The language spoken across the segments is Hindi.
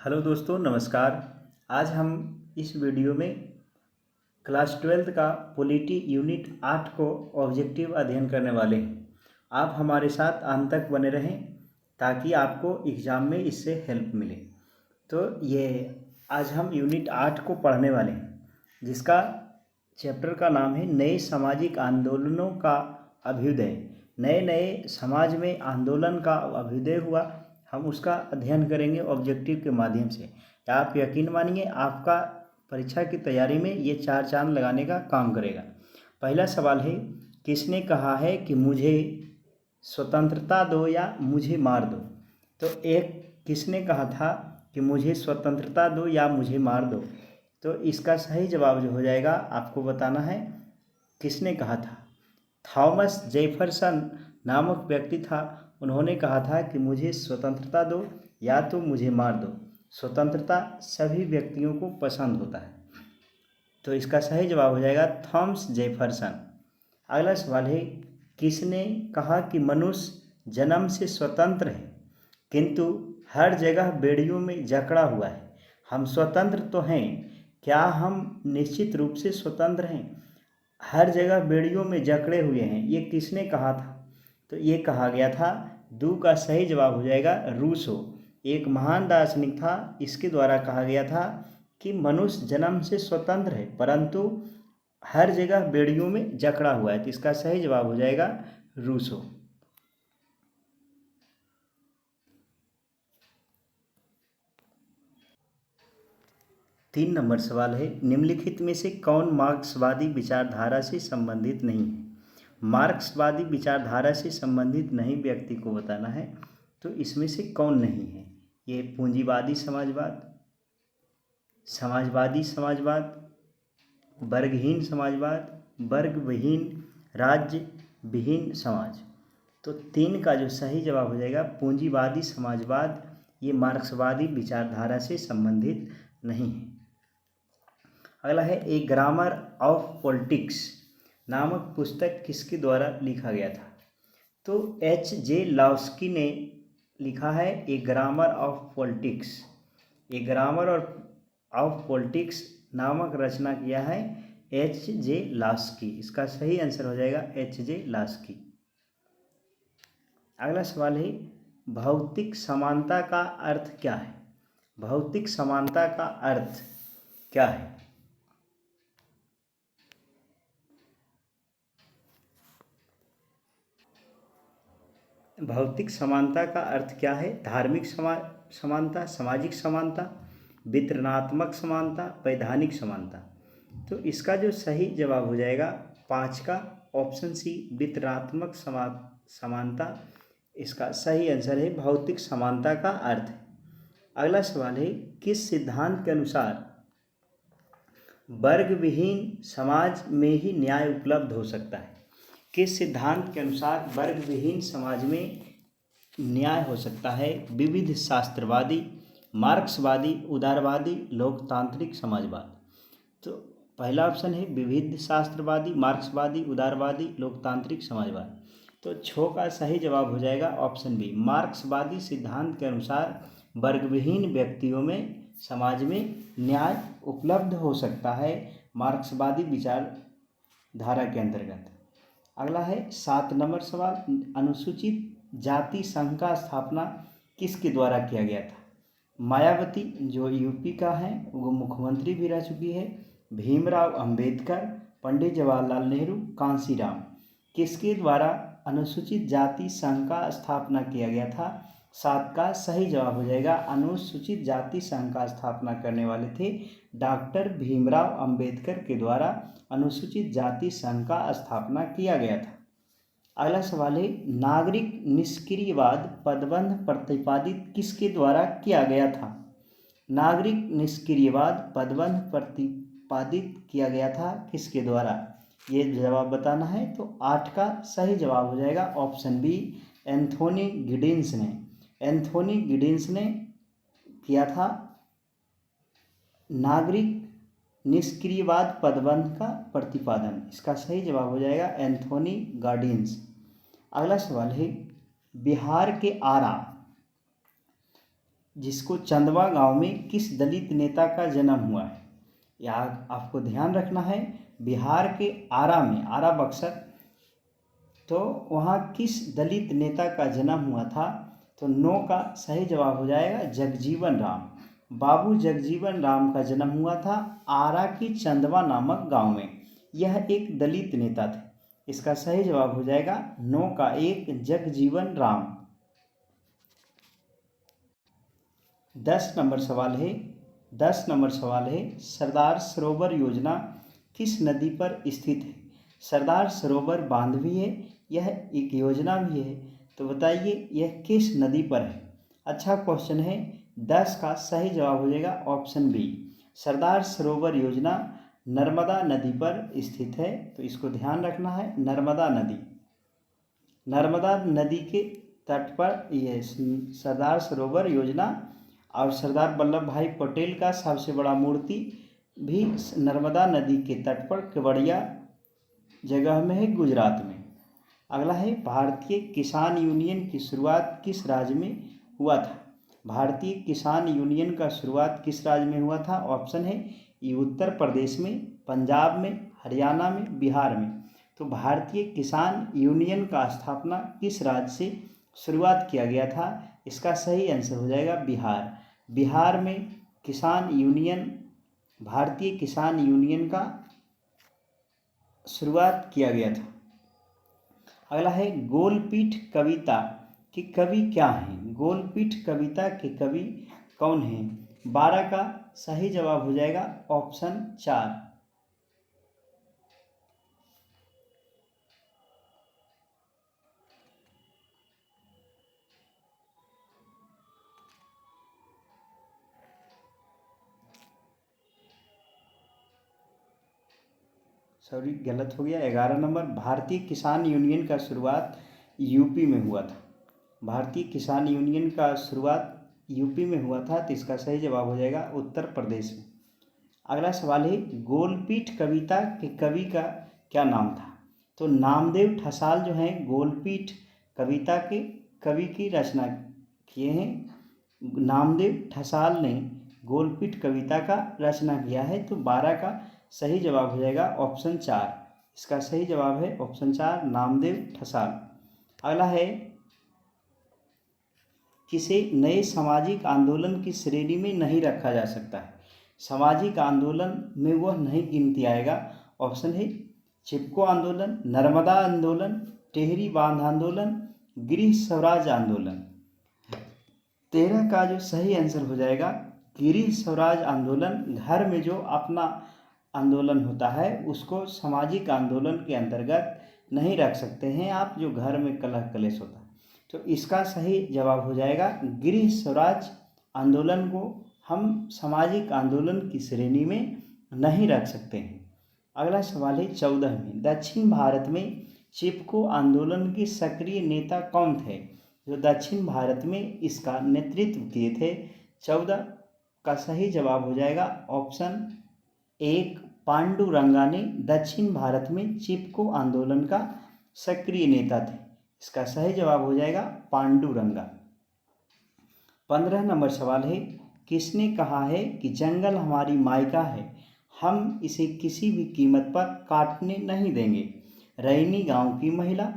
हेलो दोस्तों, नमस्कार। आज हम इस वीडियो में क्लास 12 का पॉलिटी यूनिट 8 को ऑब्जेक्टिव अध्ययन करने वाले हैं। आप हमारे साथ अंत तक बने रहें ताकि आपको एग्ज़ाम में इससे हेल्प मिले। तो ये आज हम यूनिट 8 को पढ़ने वाले हैं, जिसका चैप्टर का नाम है नए सामाजिक आंदोलनों का अभ्युदय। नए नए समाज में आंदोलन का अभ्युदय हुआ, हम उसका अध्ययन करेंगे ऑब्जेक्टिव के माध्यम से। आप यकीन मानिए, आपका परीक्षा की तैयारी में ये 4 चांद लगाने का काम करेगा। पहला सवाल है, किसने कहा है कि मुझे स्वतंत्रता दो या मुझे मार दो? तो एक, किसने कहा था कि मुझे स्वतंत्रता दो या मुझे मार दो? तो इसका सही जवाब जो हो जाएगा, आपको बताना है किसने कहा था। थॉमस जेफरसन नामक व्यक्ति था, उन्होंने कहा था कि मुझे स्वतंत्रता दो या तो मुझे मार दो। स्वतंत्रता सभी व्यक्तियों को पसंद होता है, तो इसका सही जवाब हो जाएगा थॉमस जेफरसन। अगला सवाल है, किसने कहा कि मनुष्य जन्म से स्वतंत्र है किंतु हर जगह बेड़ियों में जकड़ा हुआ है? हम स्वतंत्र तो हैं, क्या हम निश्चित रूप से स्वतंत्र हैं? हर जगह बेड़ियों में जकड़े हुए हैं, ये किसने कहा था? तो ये कहा गया था, दू का सही जवाब हो जाएगा रूसो। एक महान दार्शनिक था, इसके द्वारा कहा गया था कि मनुष्य जन्म से स्वतंत्र है परंतु हर जगह बेड़ियों में जकड़ा हुआ है। तो इसका सही जवाब हो जाएगा रूसो। तीन नंबर सवाल है, निम्नलिखित में से कौन मार्क्सवादी विचारधारा से संबंधित नहीं है? मार्क्सवादी विचारधारा से संबंधित नहीं व्यक्ति को बताना है, तो इसमें से कौन नहीं है? ये पूंजीवादी समाजवाद, समाजवादी समाजवाद, वर्गहीन समाजवाद, वर्ग विहीन, राज्य विहीन समाज। तो तीन का जो सही जवाब हो जाएगा पूंजीवादी समाजवाद, ये मार्क्सवादी विचारधारा से संबंधित नहीं है। अगला है, ए ग्रामर ऑफ पॉलिटिक्स नामक पुस्तक किसके द्वारा लिखा गया था? तो H.J. लाउस्की ने लिखा है a grammar of politics. A grammar of politics नामक रचना किया है H.J. लाउस्की। इसका सही आंसर हो जाएगा H.J. लाउस्की। अगला सवाल है, भौतिक समानता का अर्थ क्या है? भौतिक समानता का अर्थ क्या है? भौतिक समानता का अर्थ क्या है? धार्मिक समानता, सामाजिक समानता, वितरणात्मक समानता, वैधानिक समानता। तो इसका जो सही जवाब हो जाएगा 5 का ऑप्शन सी, वितरणात्मक समानता। इसका सही आंसर है भौतिक समानता का अर्थ है। अगला सवाल है, किस सिद्धांत के अनुसार वर्ग विहीन समाज में ही न्याय उपलब्ध हो सकता है? किस सिद्धांत के अनुसार वर्ग विहीन समाज में न्याय हो सकता है? विविध शास्त्रवादी, मार्क्सवादी, उदारवादी, लोकतांत्रिक समाजवाद। तो पहला ऑप्शन है विविध शास्त्रवादी, मार्क्सवादी, उदारवादी, लोकतांत्रिक समाजवाद। तो 6 का सही जवाब हो जाएगा ऑप्शन बी, मार्क्सवादी सिद्धांत के अनुसार वर्गविहीन व्यक्तियों में समाज में न्याय उपलब्ध हो सकता है मार्क्सवादी विचारधारा के अंतर्गत। अगला है 7 नंबर सवाल, अनुसूचित जाति संघ का स्थापना किसके द्वारा किया गया था? मायावती, जो यूपी का है, वो मुख्यमंत्री भी रह चुकी है, भीमराव अंबेडकर, पंडित जवाहरलाल नेहरू, कांशीराम। किसके द्वारा अनुसूचित जाति संघ का स्थापना किया गया था? 7 का सही जवाब हो जाएगा, अनुसूचित जाति संघ का स्थापना करने वाले थे डॉक्टर भीमराव अंबेडकर के द्वारा अनुसूचित जाति संघ का स्थापना किया गया था। अगला सवाल है, नागरिक निष्क्रियवाद पदबंध प्रतिपादित किसके द्वारा किया गया था? नागरिक निष्क्रियवाद पदबंध प्रतिपादित किया गया था किसके द्वारा? ये जवाब बताना है, तो 8 का सही जवाब हो जाएगा ऑप्शन बी, एंथोनी गिडिंस ने। एंथोनी गिडिंस ने किया था नागरिक निष्क्रियवाद पदबंध का प्रतिपादन। इसका सही जवाब हो जाएगा एंथोनी गार्डियंस। अगला सवाल है, बिहार के आरा जिसको चंदवा गांव में किस दलित नेता का जन्म हुआ है। यह आपको ध्यान रखना है। बिहार के आरा में, आरा बक्सर, तो वहाँ किस दलित नेता का जन्म हुआ था। तो 9 का सही जवाब हो जाएगा जगजीवन राम। बाबू जगजीवन राम का जन्म हुआ था आरा की चंदवा नामक गांव में। यह एक दलित नेता थे। इसका सही जवाब हो जाएगा 9 का 1 जगजीवन राम। 10 नंबर सवाल है। 10 नंबर सवाल है, सरदार सरोवर योजना किस नदी पर स्थित है। सरदार सरोवर बांध भी है, यह एक योजना भी है। तो बताइए यह किस नदी पर है। अच्छा क्वेश्चन है। 10 का सही जवाब हो जाएगा ऑप्शन बी। सरदार सरोवर योजना नर्मदा नदी पर स्थित है। तो इसको ध्यान रखना है, नर्मदा नदी, नर्मदा नदी के तट पर यह सरदार सरोवर योजना। और सरदार वल्लभ भाई पटेल का सबसे बड़ा मूर्ति भी नर्मदा नदी के तट पर केवड़िया जगह में है, गुजरात में। अगला है, भारतीय किसान यूनियन की शुरुआत किस राज्य में हुआ था। भारतीय किसान यूनियन का शुरुआत किस राज्य में हुआ था। ऑप्शन है ये उत्तर प्रदेश में, पंजाब में, हरियाणा में, बिहार में। तो भारतीय किसान यूनियन का स्थापना किस राज्य से शुरुआत किया गया था। इसका सही आंसर हो जाएगा बिहार। बिहार में किसान यूनियन, भारतीय किसान यूनियन का शुरुआत किया गया था। अगला है, गोलपीठ कविता के कवि क्या हैं। गोलपीठ कविता के कवि कौन हैं। 12 का सही जवाब हो जाएगा ऑप्शन 4। सॉरी गलत हो गया। 11 नंबर, भारतीय किसान यूनियन का शुरुआत यूपी में हुआ था। भारतीय किसान यूनियन का शुरुआत यूपी में हुआ था। तो इसका सही जवाब हो जाएगा उत्तर प्रदेश में। अगला सवाल है, गोलपीठ कविता के कवि का क्या नाम था। तो नामदेव ठसाल जो हैं गोलपीठ कविता के कवि की रचना किए हैं। नामदेव ठसाल ने गोलपीठ कविता का रचना किया है। तो 12 का सही जवाब हो जाएगा ऑप्शन 4। इसका सही जवाब है ऑप्शन 4, नामदेव ठसाल। अगला है, किसे नए सामाजिक आंदोलन की श्रेणी में नहीं रखा जा सकता है। सामाजिक आंदोलन में वह नहीं गिनती आएगा। ऑप्शन है चिपको आंदोलन, नर्मदा आंदोलन, टेहरी बांध आंदोलन, गृह स्वराज आंदोलन। 13 का जो सही आंसर हो जाएगा गृह स्वराज आंदोलन। घर में जो अपना आंदोलन होता है उसको सामाजिक आंदोलन के अंतर्गत नहीं रख सकते हैं आप, जो घर में कलह कलेश होता है। तो इसका सही जवाब हो जाएगा गृह स्वराज आंदोलन को हम सामाजिक आंदोलन की श्रेणी में नहीं रख सकते हैं। अगला सवाल है 14 में, दक्षिण भारत में चिपको आंदोलन के सक्रिय नेता कौन थे। जो दक्षिण भारत में इसका नेतृत्व किए थे। 14 का सही जवाब हो जाएगा ऑप्शन 1, पांडुरंगा ने दक्षिण भारत में चिपको आंदोलन का सक्रिय नेता थे। इसका सही जवाब हो जाएगा पांडुरंगा। 15 नंबर सवाल है, किसने कहा है कि जंगल हमारी मायका है, हम इसे किसी भी कीमत पर काटने नहीं देंगे। रैनी गांव की महिला,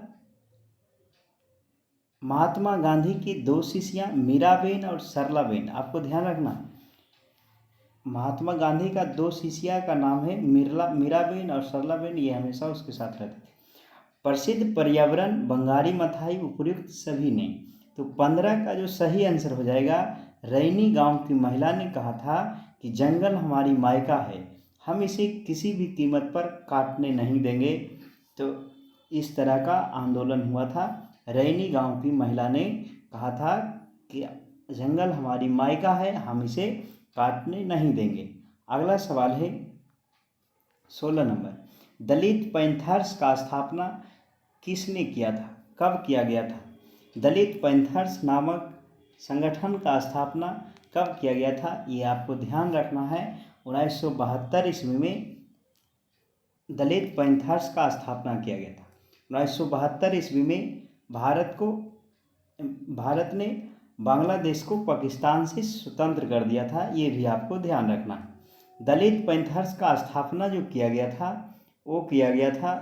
महात्मा गांधी की 2 शिष्यां मीराबेन और सरलाबेन। आपको ध्यान रखना, महात्मा गांधी का 2 शिष्या का नाम है मीराबेन और सरलाबेन, ये हमेशा उसके साथ रहते थे। प्रसिद्ध पर्यावरण बंगारी मथाई उपयुक्त सभी ने। तो 15 का जो सही आंसर हो जाएगा, रैनी गांव की महिला ने कहा था कि जंगल हमारी मायका है, हम इसे किसी भी कीमत पर काटने नहीं देंगे। तो इस तरह का आंदोलन हुआ था। रैनी गांव की महिला ने कहा था कि जंगल हमारी मायका है, हम इसे काटने नहीं देंगे। अगला सवाल है 16 नंबर, दलित पैंथर्स का स्थापना किसने किया था, कब किया गया था। दलित पैंथर्स नामक संगठन का स्थापना कब किया गया था, ये आपको ध्यान रखना है। 1972 ईस्वी में दलित पैंथर्स का स्थापना किया गया था। 1972 ईस्वी में भारत ने बांग्लादेश को पाकिस्तान से स्वतंत्र कर दिया था, ये भी आपको ध्यान रखना है। दलित पैंथर्स का स्थापना जो किया गया था वो किया गया था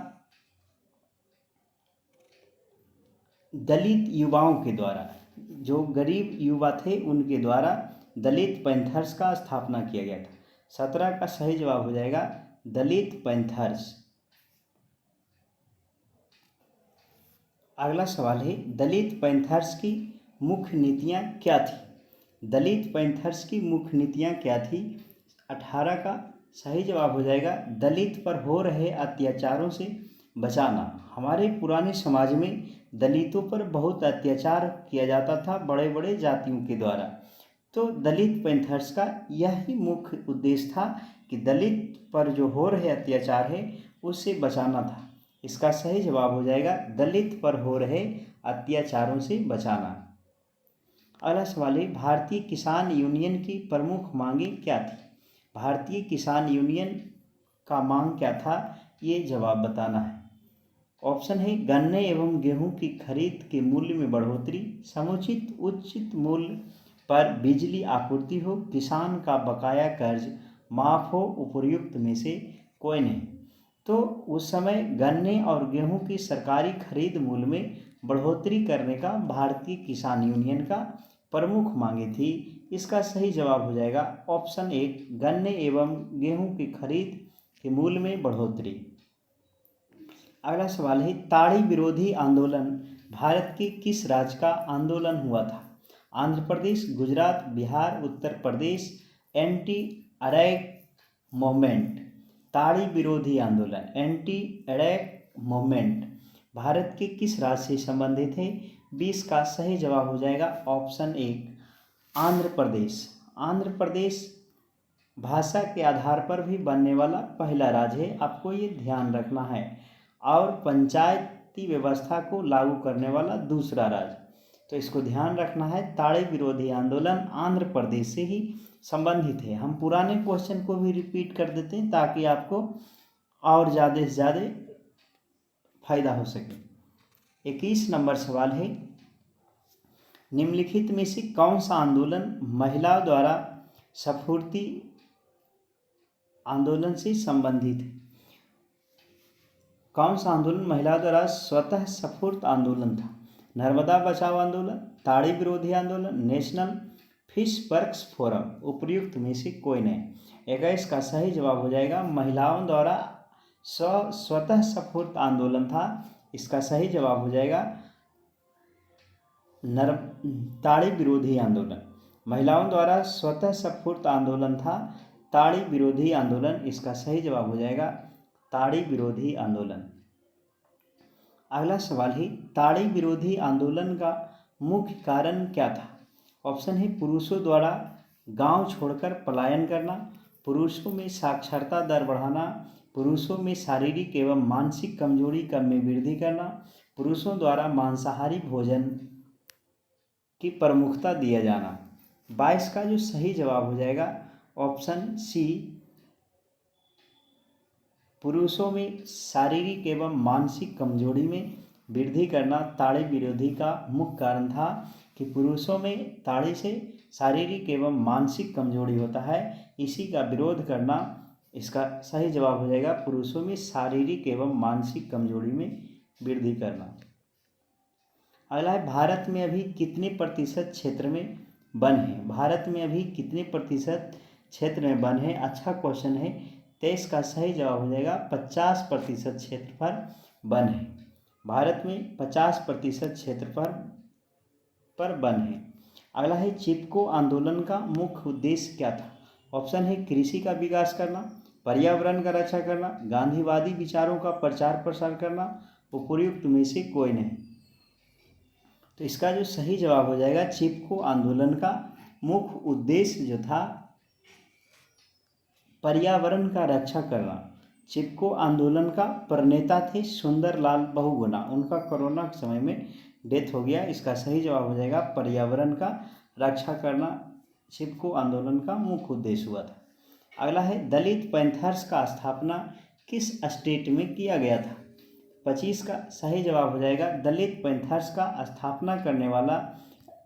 दलित युवाओं के द्वारा, जो गरीब युवा थे उनके द्वारा दलित पैंथर्स का स्थापना किया गया था। 17 का सही जवाब हो जाएगा दलित पैंथर्स। अगला सवाल है दलित पैंथर्स की मुख्य नीतियां क्या थी? दलित पैंथर्स की मुख्य नीतियां क्या थी? 18 का सही जवाब हो जाएगा दलित पर हो रहे अत्याचारों से बचाना। हमारे पुराने समाज में दलितों पर बहुत अत्याचार किया जाता था बड़े बड़े जातियों के द्वारा, तो दलित पैंथर्स का यही मुख्य उद्देश्य था कि दलित पर जो हो रहे अत्याचार है उससे बचाना था। इसका सही जवाब हो जाएगा दलित पर हो रहे अत्याचारों से बचाना। अगला सवाल है भारतीय किसान यूनियन की प्रमुख मांगें क्या थी? भारतीय किसान यूनियन का मांग क्या था, ये जवाब बताना है। ऑप्शन है गन्ने एवं गेहूं की खरीद के मूल्य में बढ़ोतरी, समुचित उचित मूल्य पर बिजली आपूर्ति हो, किसान का बकाया कर्ज माफ हो, उपर्युक्त में से कोई नहीं। तो उस समय गन्ने और गेहूं की सरकारी खरीद मूल्य में बढ़ोतरी करने का भारतीय किसान यूनियन का प्रमुख मांगे थी। इसका सही जवाब हो जाएगा ऑप्शन 1 गन्ने एवं गेहूं की खरीद के मूल्य में बढ़ोतरी। अगला सवाल है ताड़ी विरोधी आंदोलन भारत के किस राज्य का आंदोलन हुआ था? आंध्र प्रदेश, गुजरात, बिहार, उत्तर प्रदेश। एंटी अरैग मूवमेंट, ताड़ी विरोधी आंदोलन एंटी अरैग मूवमेंट भारत के किस राज्य से संबंधित है? 20 का सही जवाब हो जाएगा ऑप्शन 1 आंध्र प्रदेश। आंध्र प्रदेश भाषा के आधार पर भी बनने वाला पहला राज्य है, आपको ये ध्यान रखना है, और पंचायती व्यवस्था को लागू करने वाला दूसरा राज्य, तो इसको ध्यान रखना है। ताड़ी विरोधी आंदोलन आंध्र प्रदेश से ही संबंधित है। हम पुराने क्वेश्चन को भी रिपीट कर देते हैं ताकि आपको और ज़्यादा से ज़्यादा फायदा हो सके। 21 नंबर सवाल है निम्नलिखित में से कौन सा आंदोलन महिलाओं द्वारा स्फूर्ति आंदोलन से संबंधित है? कौन सा आंदोलन महिलाओं द्वारा स्वतः स्फूर्त आंदोलन था? नर्मदा बचाओ आंदोलन, ताड़ी विरोधी आंदोलन, नेशनल फिश वर्क्स फोरम, उपर्युक्त में से कोई नहीं। 21 का सही जवाब हो जाएगा महिलाओं द्वारा स्वतः स्फूर्त आंदोलन था। इसका सही जवाब हो जाएगा ताड़ी विरोधी आंदोलन। महिलाओं द्वारा स्वतः स्फूर्त आंदोलन था ताड़ी विरोधी आंदोलन। इसका सही जवाब हो जाएगा ताड़ी विरोधी आंदोलन। अगला सवाल है ताड़ी विरोधी आंदोलन का मुख्य कारण क्या था? ऑप्शन है पुरुषों द्वारा गांव छोड़कर पलायन करना, पुरुषों में साक्षरता दर बढ़ाना, पुरुषों में शारीरिक एवं मानसिक कमजोरी में वृद्धि करना, पुरुषों द्वारा मांसाहारी भोजन की प्रमुखता दिया जाना। 22 का जो सही जवाब हो जाएगा ऑप्शन सी पुरुषों में शारीरिक एवं मानसिक कमजोरी में वृद्धि करना ताड़ी विरोधी का मुख्य कारण था कि पुरुषों में ताड़ी से शारीरिक एवं मानसिक कमजोरी होता है, इसी का विरोध करना। इसका सही जवाब हो जाएगा पुरुषों में शारीरिक एवं मानसिक कमजोरी में वृद्धि करना। अगला है भारत में अभी कितने प्रतिशत क्षेत्र में वन है? भारत में अभी कितने प्रतिशत क्षेत्र में वन है? अच्छा क्वेश्चन है। 23 का सही जवाब हो जाएगा 50% क्षेत्र पर वन है। भारत में 50% क्षेत्र पर वन है। अगला है चिपको आंदोलन का मुख्य उद्देश्य क्या था? ऑप्शन है कृषि का विकास करना, पर्यावरण का रक्षा करना, गांधीवादी विचारों का प्रचार प्रसार करना, उपर्युक्त में से कोई नहीं। तो इसका जो सही जवाब हो जाएगा चिपको आंदोलन का मुख्य उद्देश्य जो था पर्यावरण का रक्षा करना। चिपको आंदोलन का प्रणेता थे सुंदरलाल बहुगुणा, उनका कोरोना के समय में डेथ हो गया। इसका सही जवाब हो जाएगा पर्यावरण का रक्षा करना चिपको आंदोलन का मुख्य उद्देश्य हुआ था। अगला है दलित पैंथर्स का स्थापना किस स्टेट में किया गया था? 25 का सही जवाब हो जाएगा दलित पैंथर्स का स्थापना करने वाला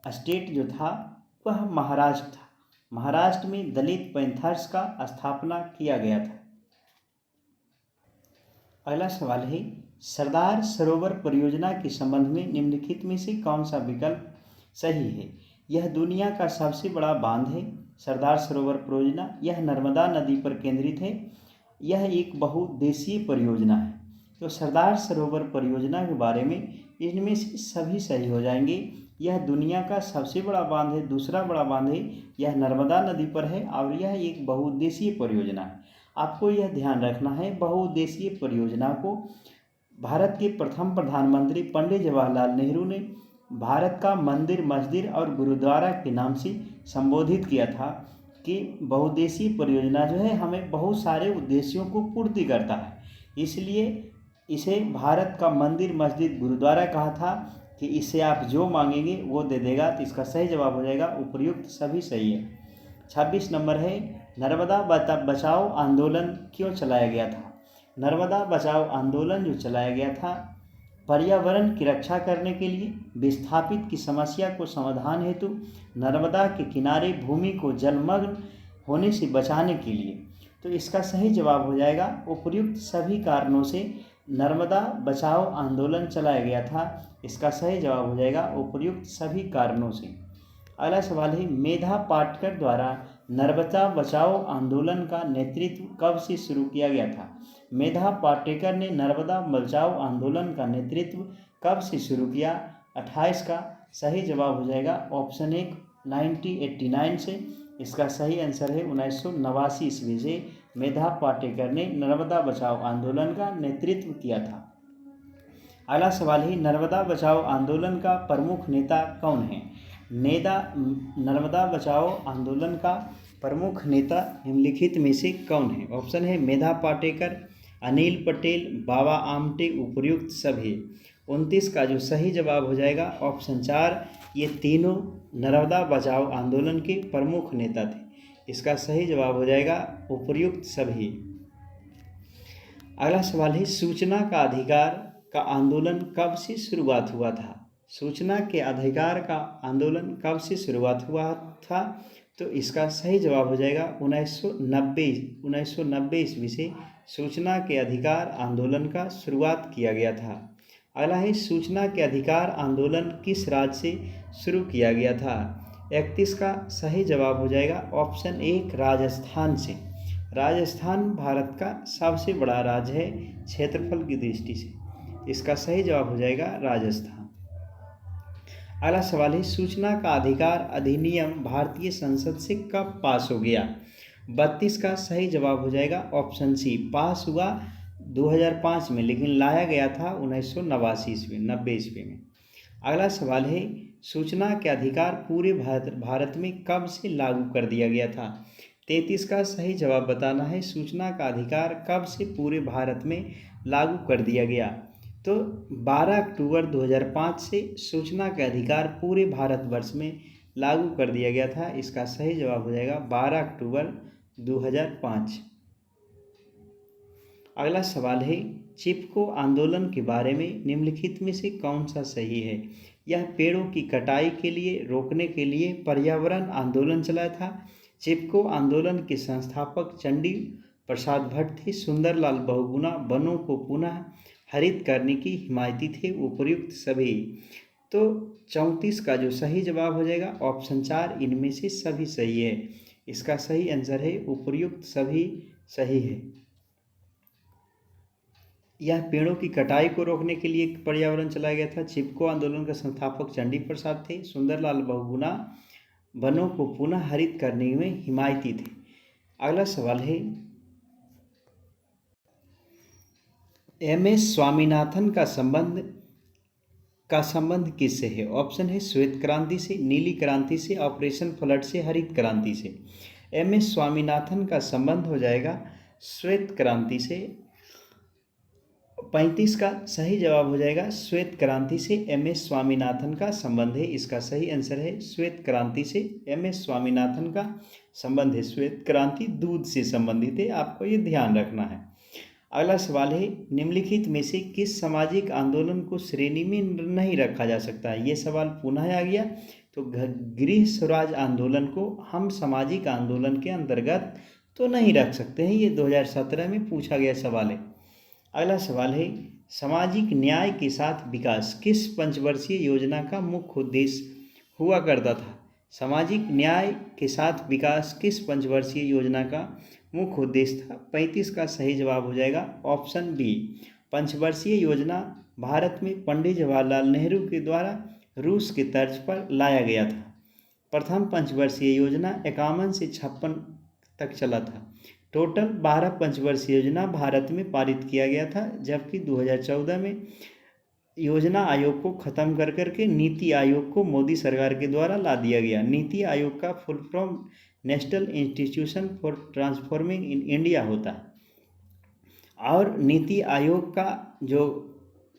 स्टेट जो था वह महाराष्ट्र था। महाराष्ट्र में दलित पैंथर्स का स्थापना किया गया था। अगला सवाल है, सरदार सरोवर परियोजना के संबंध में निम्नलिखित में से कौन सा विकल्प सही है? यह दुनिया का सबसे बड़ा बांध है। सरदार सरोवर परियोजना यह नर्मदा नदी पर केंद्रित है। यह एक बहुउद्देशीय परियोजना है। तो सरदार सरोवर परियोजना के बारे में इनमें से सभी सही हो जाएंगे। यह दुनिया का सबसे बड़ा बांध है, दूसरा बड़ा बांध है, यह नर्मदा नदी पर है और यह एक बहुउद्देशीय परियोजना है। आपको यह ध्यान रखना है, बहुउद्देशीय परियोजना को भारत के प्रथम प्रधानमंत्री पंडित जवाहरलाल नेहरू ने भारत का मंदिर, मस्जिद और गुरुद्वारा के नाम से संबोधित किया था कि बहुउद्देशीय परियोजना जो है हमें बहुत सारे उद्देश्यों को पूर्ति करता है, इसलिए इसे भारत का मंदिर, मस्जिद, गुरुद्वारा कहा था कि इससे आप जो मांगेंगे वो दे देगा। तो इसका सही जवाब हो जाएगा उपर्युक्त सभी सही है। 26 नंबर है, नर्मदा बचाओ आंदोलन क्यों चलाया गया था? नर्मदा बचाओ आंदोलन जो चलाया गया था पर्यावरण की रक्षा करने के लिए, विस्थापित की समस्या को समाधान हेतु, नर्मदा के किनारे भूमि को जलमग्न होने से बचाने के लिए। तो इसका सही जवाब हो जाएगा उपर्युक्त सभी कारणों से नर्मदा बचाओ आंदोलन चलाया गया था। इसका सही जवाब हो जाएगा उपर्युक्त सभी कारणों से। अगला सवाल है, मेधा पाटकर द्वारा नर्मदा बचाओ आंदोलन का नेतृत्व कब से शुरू किया गया था? मेधा पाटेकर ने नर्मदा बचाओ आंदोलन का नेतृत्व कब से शुरू किया? 28 का सही जवाब हो जाएगा ऑप्शन 1 1989 से। इसका सही आंसर है 1989 ईस्वी से मेधा पाटेकर ने नर्मदा बचाओ आंदोलन का नेतृत्व किया था। अगला सवाल है, नर्मदा बचाओ आंदोलन का प्रमुख नेता कौन है? नर्मदा बचाओ आंदोलन का प्रमुख नेता निम्नलिखित में से कौन है? ऑप्शन है मेधा पाटेकर, अनिल पटेल, बाबा आमटे, उपर्युक्त सभी। 29 का जो सही जवाब हो जाएगा ऑप्शन 4, ये तीनों नर्मदा बचाओ आंदोलन के प्रमुख नेता थे। इसका सही जवाब हो जाएगा उपर्युक्त सभी। अगला सवाल है, सूचना का अधिकार का आंदोलन कब से शुरुआत हुआ था? सूचना के अधिकार का आंदोलन कब से शुरुआत हुआ था? तो इसका सही जवाब हो जाएगा 1990 ईस्वी से सूचना के अधिकार आंदोलन का शुरुआत किया गया था। अगला है, सूचना के अधिकार आंदोलन किस राज्य से शुरू किया गया था? 31 का सही जवाब हो जाएगा ऑप्शन 1 राजस्थान से। राजस्थान भारत का सबसे बड़ा राज्य है क्षेत्रफल की दृष्टि से। इसका सही जवाब हो जाएगा राजस्थान। अगला सवाल है, सूचना का अधिकार अधिनियम भारतीय संसद से कब पास हो गया? 32 का सही जवाब हो जाएगा ऑप्शन सी, पास हुआ 2005 में, लेकिन लाया गया था 1990 ईस्वी में। अगला सवाल है, सूचना के अधिकार पूरे भारत में कब से लागू कर दिया गया था? 33 का सही जवाब बताना है, सूचना का अधिकार कब से पूरे भारत में लागू कर दिया गया? तो 12 अक्टूबर 2005 से सूचना का अधिकार पूरे भारतवर्ष में लागू कर दिया गया था। इसका सही जवाब हो जाएगा 12 अक्टूबर 2005। अगला सवाल है, चिपको आंदोलन के बारे में निम्नलिखित में से कौन सा सही है? यह पेड़ों की कटाई के लिए रोकने के लिए पर्यावरण आंदोलन चलाया था। चिपको आंदोलन के संस्थापक चंडी प्रसाद भट्ट थे। सुंदरलाल बहुगुणा वनों को पुनः हरित करने की हिमायती थे। उपर्युक्त सभी। तो 34 का जो सही जवाब हो जाएगा ऑप्शन 4, इनमें से सभी सही है। इसका सही आंसर है उपर्युक्त सभी सही है। यह पेड़ों की कटाई को रोकने के लिए पर्यावरण चलाया गया था। चिपको आंदोलन का संस्थापक चंडी प्रसाद थे। सुंदरलाल बहुगुणा वनों को पुनः हरित करने में हिमायती थे। अगला सवाल है, एम.एस. स्वामीनाथन का संबंध किससे है? ऑप्शन है श्वेत क्रांति से, नीली क्रांति से, ऑपरेशन फ्लड से, हरित क्रांति से। एम.एस. स्वामीनाथन का संबंध हो जाएगा श्वेत क्रांति से। 35 का सही जवाब हो जाएगा श्वेत क्रांति से एम.एस. स्वामीनाथन का संबंध है। इसका सही आंसर है श्वेत क्रांति से एम.एस. स्वामीनाथन का संबंध है। श्वेत क्रांति दूध से संबंधित है, आपको ये ध्यान रखना है। अगला सवाल है, निम्नलिखित में से किस सामाजिक आंदोलन को श्रेणी में नहीं रखा जा सकता है? ये सवाल पुनः आ गया तो गृह स्वराज आंदोलन को हम सामाजिक आंदोलन के अंतर्गत तो नहीं रख सकते हैं। ये 2017 में पूछा गया सवाल है। अगला सवाल है, सामाजिक न्याय के साथ विकास किस पंचवर्षीय योजना का मुख्य उद्देश्य हुआ करता था? सामाजिक न्याय के साथ विकास किस पंचवर्षीय योजना का मुख्य उद्देश्य था? 35 का सही जवाब हो जाएगा ऑप्शन बी। पंचवर्षीय योजना भारत में पंडित जवाहरलाल नेहरू के द्वारा रूस के तर्ज पर लाया गया था। प्रथम पंचवर्षीय योजना 51 से 56 तक चला था। टोटल 12 पंचवर्षीय योजना भारत में पारित किया गया था, जबकि 2014 में योजना आयोग को ख़त्म कर करके नीति आयोग को मोदी सरकार के द्वारा ला दिया गया। नीति आयोग का full form national institution for transforming in India होता है, और नीति आयोग का जो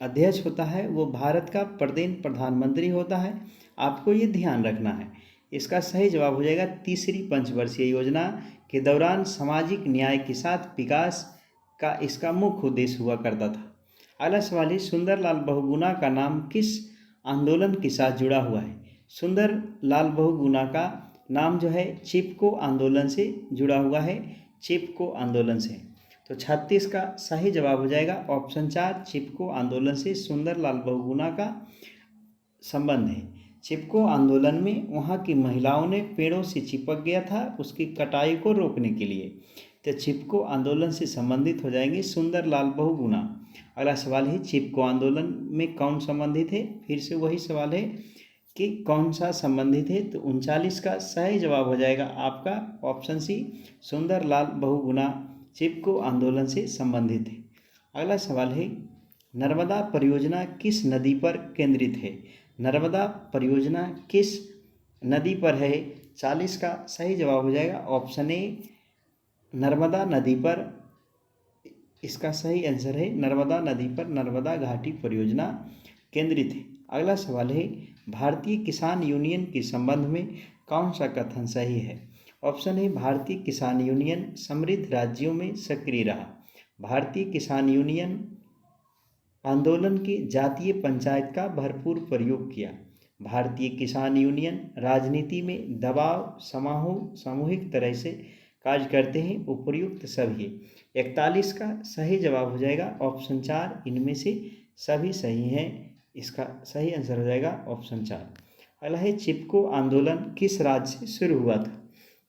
अध्यक्ष होता है वो भारत का प्रधानमंत्री होता है। आपको ये ध्यान रखना है। इसका सही जवाब हो जाएगा तीसरी पंचवर्षीय योजना के दौरान सामाजिक न्याय के साथ विकास का इसका मुख्य उद्देश्य हुआ करता था। अगला सवाल है, सुंदरलाल बहुगुणा का नाम किस आंदोलन के साथ जुड़ा हुआ है? सुंदरलाल बहुगुणा का नाम जो है चिपको आंदोलन से जुड़ा हुआ है, चिपको आंदोलन से। तो 36 का सही जवाब हो जाएगा ऑप्शन 4, चिपको आंदोलन से सुंदरलाल बहुगुणा का संबंध है। चिपको आंदोलन में वहाँ की महिलाओं ने पेड़ों से चिपक गया था उसकी कटाई को रोकने के लिए, तो चिपको आंदोलन से संबंधित हो जाएंगे सुंदरलाल बहुगुणा। अगला सवाल है, चिपको आंदोलन में कौन संबंधित है? फिर से वही सवाल है कि कौन सा संबंधित है। तो 39 का सही जवाब हो जाएगा आपका ऑप्शन सी, सुंदरलाल बहुगुणा चिपको आंदोलन से संबंधित है। अगला सवाल है, नर्मदा परियोजना किस नदी पर केंद्रित है? नर्मदा परियोजना किस नदी पर है? 40 का सही जवाब हो जाएगा ऑप्शन ए, नर्मदा नदी पर। इसका सही आंसर है नर्मदा नदी पर नर्मदा घाटी परियोजना केंद्रित है। अगला सवाल है, भारतीय किसान यूनियन के संबंध में कौन सा कथन सही है? ऑप्शन है, भारतीय किसान यूनियन समृद्ध राज्यों में सक्रिय रहा। भारतीय किसान यूनियन आंदोलन के जातीय पंचायत का भरपूर प्रयोग किया। भारतीय किसान यूनियन राजनीति में दबाव सामूहिक तरह से कार्य करते हैं। उपर्युक्त सभी 41 का सही जवाब हो जाएगा ऑप्शन 4, इनमें से सभी सही हैं। इसका सही आंसर हो जाएगा ऑप्शन 4। अगला है, चिपको आंदोलन किस राज्य से शुरू हुआ था?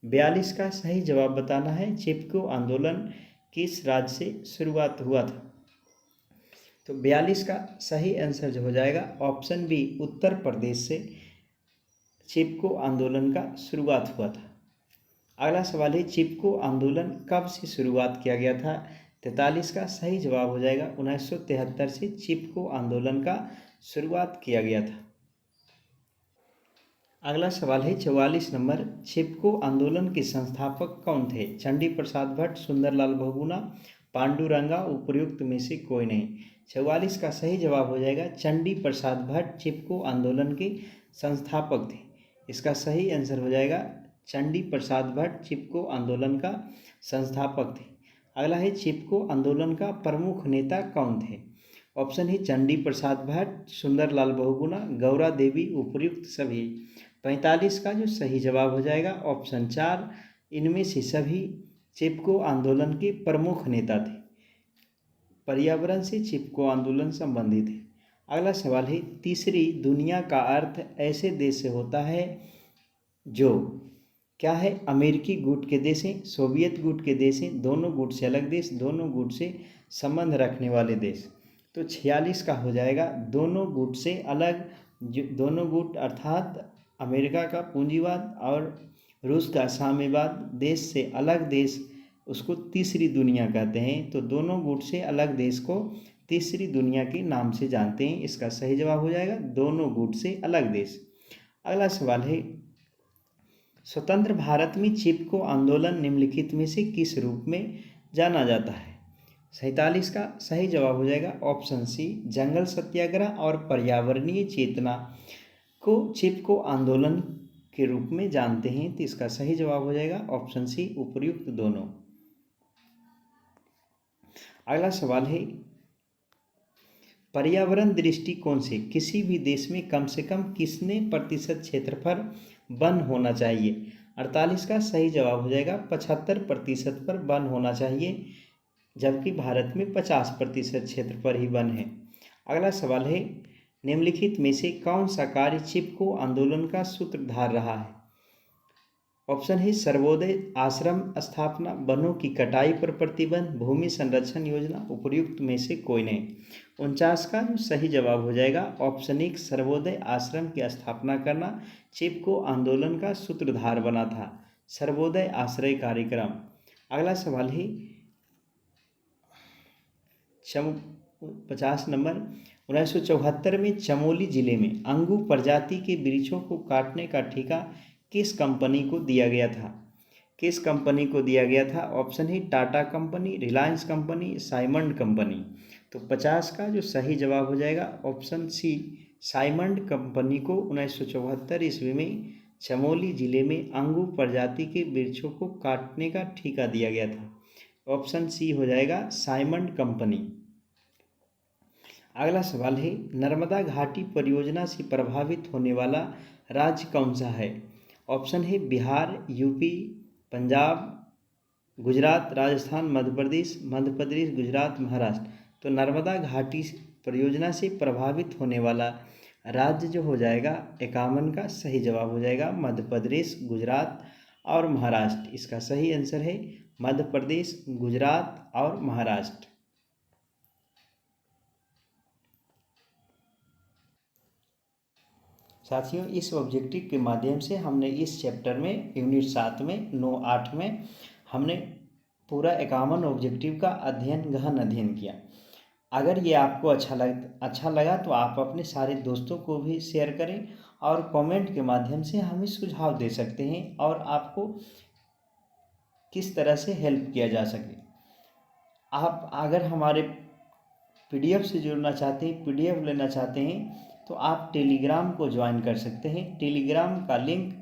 42 का सही जवाब बताना है, चिपको आंदोलन किस राज्य से शुरुआत हुआ था? तो 42 का सही आंसर जो हो जाएगा ऑप्शन बी, उत्तर प्रदेश से चिपको आंदोलन का शुरुआत हुआ था। अगला सवाल है, चिपको आंदोलन कब से शुरुआत किया गया था? 43 का सही जवाब हो जाएगा 1973 से चिपको आंदोलन का शुरुआत किया गया था। अगला सवाल है 44 नंबर, चिपको आंदोलन के संस्थापक कौन थे? चंडी प्रसाद भट्ट, सुंदरलाल बहुगुणा, पांडुरंगा, उपर्युक्त में से कोई नहीं। 44 का सही जवाब हो जाएगा चंडी प्रसाद भट्ट चिपको आंदोलन के संस्थापक थे। इसका सही आंसर हो जाएगा चंडी प्रसाद भट्ट चिपको आंदोलन का संस्थापक थे। अगला है, चिपको आंदोलन का प्रमुख नेता कौन थे? ऑप्शन है, चंडी प्रसाद भट्ट, सुंदरलाल बहुगुणा, गौरा देवी, उपर्युक्त सभी। 45 का जो सही जवाब हो जाएगा ऑप्शन 4, इनमें से सभी चिपको आंदोलन के प्रमुख नेता थे। पर्यावरण से चिपको आंदोलन संबंधित है। अगला सवाल है, तीसरी दुनिया का अर्थ ऐसे देश से होता है जो क्या है? अमेरिकी गुट के देश हैं, सोवियत गुट के देश हैं, दोनों गुट से अलग देश, दोनों गुट से संबंध रखने वाले देश। तो 46 का हो जाएगा दोनों गुट से अलग। दोनों गुट अर्थात अमेरिका का पूंजीवाद और रूस का साम्यवाद देश से अलग देश, उसको तीसरी दुनिया कहते हैं। तो दोनों गुट से अलग देश को तीसरी दुनिया के नाम से जानते हैं। इसका सही जवाब हो जाएगा दोनों गुट से अलग देश। अगला सवाल है, स्वतंत्र भारत में चिपको आंदोलन निम्नलिखित में से किस रूप में जाना जाता है? 47 का सही जवाब हो जाएगा ऑप्शन सी, जंगल सत्याग्रह और पर्यावरणीय चेतना को चिपको आंदोलन के रूप में जानते हैं। तो इसका सही जवाब हो जाएगा ऑप्शन सी, उपर्युक्त दोनों। अगला सवाल है, पर्यावरण दृष्टिकोण से किसी भी देश में कम से कम कितने प्रतिशत क्षेत्रफल वन होना चाहिए? 48 का सही जवाब हो जाएगा 75% पर वन होना चाहिए, जबकि भारत में 50% क्षेत्र पर ही वन है। अगला सवाल है, निम्नलिखित में से कौन सा कार्य चिपको आंदोलन का सूत्रधार रहा है? ऑप्शन है सर्वोदय आश्रम स्थापना, वनों की कटाई पर प्रतिबंध, भूमि संरक्षण योजना, उपयुक्त में से कोई नहीं। 49 का जो सही जवाब हो जाएगा ऑप्शन 1 सर्वोदय आश्रम की स्थापना करना चिपको आंदोलन का सूत्रधार बना था, सर्वोदय आश्रय कार्यक्रम। अगला सवाल है 50 नंबर, 1974 में चमोली जिले में अंगू प्रजाति के वृक्षों को काटने का ठेका किस कंपनी को दिया गया था? किस कंपनी को दिया गया था? ऑप्शन है Tata company, Reliance company, Symonds company. तो 50 का जो सही जवाब हो जाएगा ऑप्शन सी साइमंड कंपनी को 1974 ईस्वी में चमोली जिले में अंगू प्रजाति के वृक्षों को काटने का ठेका दिया गया था। ऑप्शन सी हो जाएगा साइमंड कंपनी। अगला सवाल है, नर्मदा घाटी परियोजना से प्रभावित होने वाला राज्य कौन सा है? ऑप्शन है बिहार, यूपी, पंजाब, गुजरात, राजस्थान, मध्य प्रदेश, गुजरात, महाराष्ट्र। तो नर्मदा घाटी परियोजना से प्रभावित होने वाला राज्य जो हो जाएगा 51 का सही जवाब हो जाएगा मध्य प्रदेश, गुजरात और महाराष्ट्र। इसका सही आंसर है मध्य प्रदेश, गुजरात और महाराष्ट्र। साथियों, इस ऑब्जेक्टिव के माध्यम से हमने इस चैप्टर में यूनिट 7 में 9-8 में हमने पूरा 51 ऑब्जेक्टिव का गहन अध्ययन किया। अगर ये आपको अच्छा लगा तो आप अपने सारे दोस्तों को भी शेयर करें और कमेंट के माध्यम से हमें सुझाव दे सकते हैं और आपको किस तरह से हेल्प किया जा सके। आप अगर हमारे PDF से जुड़ना चाहते हैं, PDF लेना चाहते हैं तो आप टेलीग्राम को ज्वाइन कर सकते हैं। टेलीग्राम का लिंक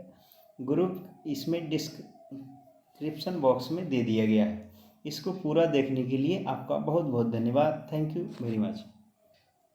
ग्रुप इसमें डिस्क्रिप्शन बॉक्स में दे दिया गया है। इसको पूरा देखने के लिए आपका बहुत बहुत धन्यवाद। Thank you very much.